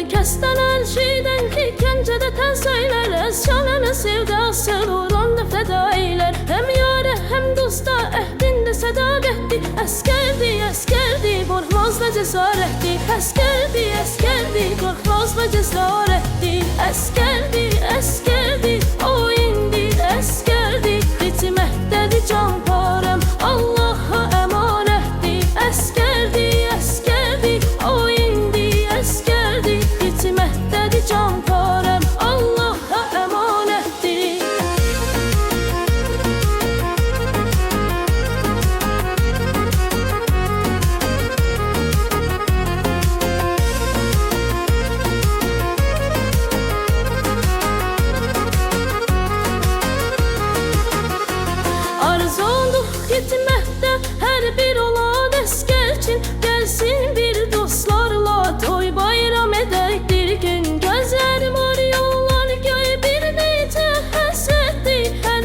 Kəsdən hər şeydən ki, gəncədə tən söylər, əzşanənin sevdası nuranda fəda eylər. Həm yarə, həm dosta əhdində sədaqətli, əskərdi, əskərdi, qorxmaz və cəsarətli. Əskərdi, əskərdi, qorxmaz və cəsarətli. Əskərdi, əskərdi, o indi əskərdi, bitməkdədir can parəm, Allaha əmanətdir. Əskərdi, əskərdi, o indi əskərdi, bitməkdədir can parəm, Allaha əmanətdir. Arzuluq xidmətdə hər bir olad əskər üçün, gəlsin bir dostlarla toy bayram edək bir gün. Gözəl var yollar göy bir necə həsrətdir, hər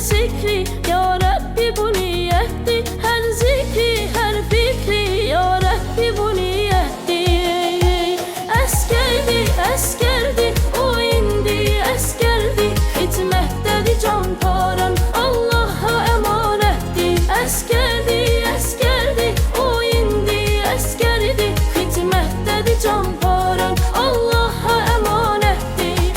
zikri, ya Rəbbi bu niyyətdir. Hər zikri, hər fikri, ya Rəbbi bu niyyətdir. Əskərdi, əskərdi, o indi əskərdi, xidmətdədir can parəm, Allaha əmanətdir. Əskərdi, əskərdi, o indi əskərdi, xidmətdədir can parəm, Allaha əmanətdir.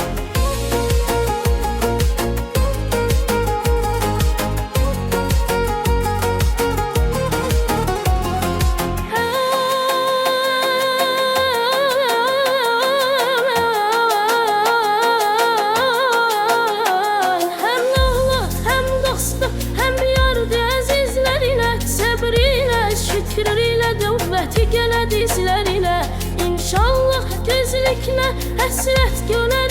Həm nağlat, həm dostluq, həm yardı əzizlərinə, səbr ilə, şükür ilə, qüvvəti gələ dizlərinə. İnşallah gözlüklə həsrət günə